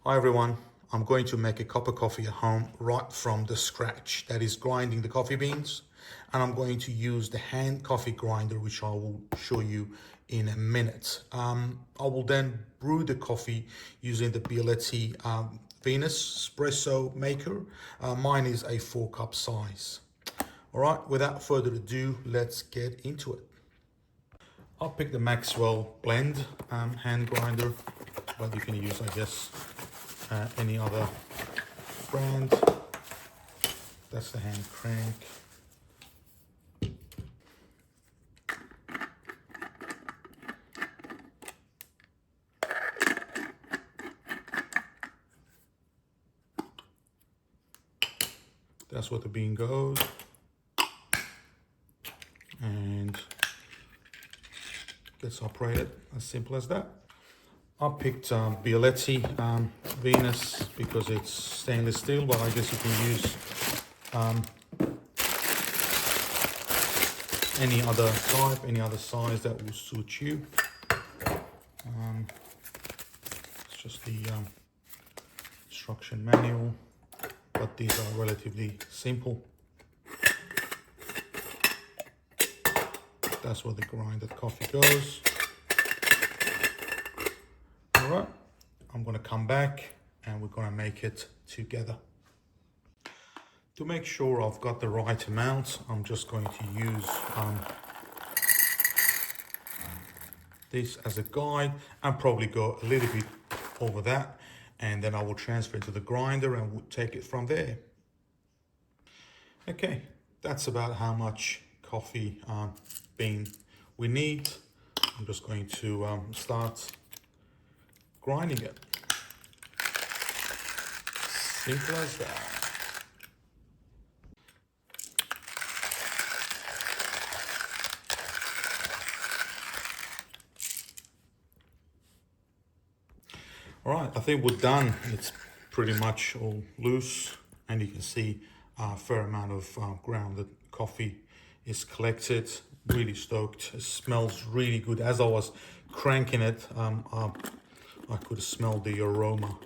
Hi everyone, I'm going to make a cup of coffee at home right from the scratch. That is grinding the coffee beans, and I'm going to use the hand coffee grinder, which I will show you in a minute. I will then brew the coffee using the Bialetti Venus Espresso maker. Mine is a 4-cup size. All right, without further ado, let's get into it. I'll pick the Maxwell blend hand grinder, but you can use, I guess, any other brand. That's the hand crank. That's where the bean goes. And gets operated, as simple as that. I picked Bialetti Venus because it's stainless steel, but I guess you can use any other type, any other size that will suit you. It's just the instruction manual, but these are relatively simple. That's where the grinded coffee goes. All right, I'm gonna come back and we're gonna make it together. To make sure I've got the right amount, I'm just going to use this as a guide and probably go a little bit over that, and then I will transfer it to the grinder and we'll take it from there. Okay, that's about how much coffee bean we need. I'm just going to start grinding it. Simple as that. All right, I think we're done. It's pretty much all loose, and you can see a fair amount of grounded coffee is collected. Really stoked. It smells really good. As I was cranking it, I could smell the aroma.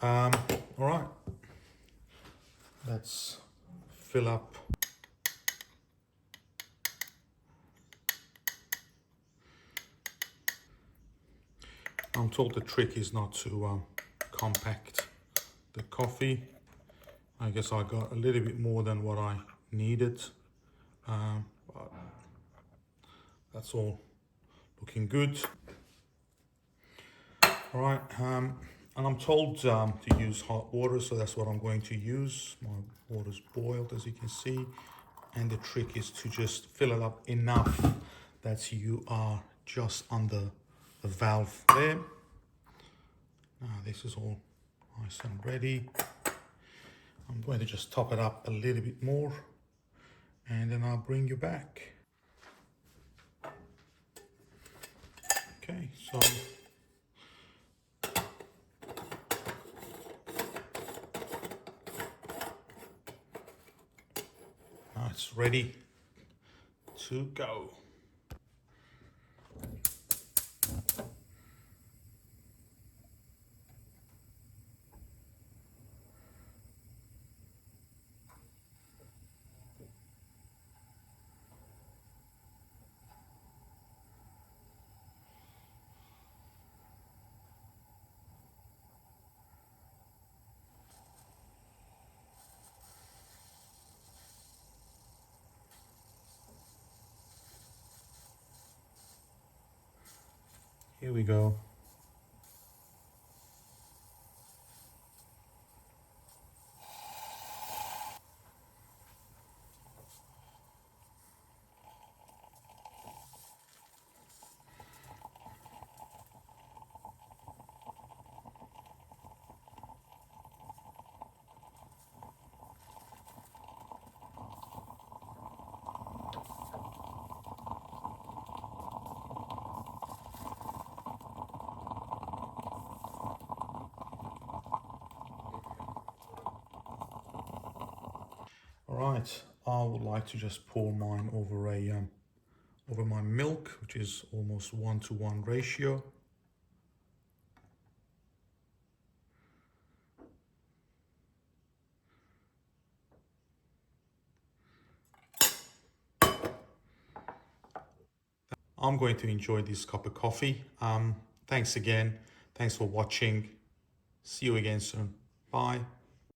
All right, let's fill up. I'm told the trick is not to compact the coffee. I guess I got a little bit more than what I needed. But that's all looking good. All right, and I'm told to use hot water, so that's what I'm going to use. My water's boiled, as you can see, and the trick is to just fill it up enough that you are just under the valve there. Now this is all nice and ready. I'm going to just top it up a little bit more, and then I'll bring you back. Okay, so now it's ready to go. Here we go. All right, I would like to just pour mine over my milk, which is almost 1-to-1 ratio. I'm going to enjoy this cup of coffee. Thanks again. Thanks for watching. See you again soon. Bye.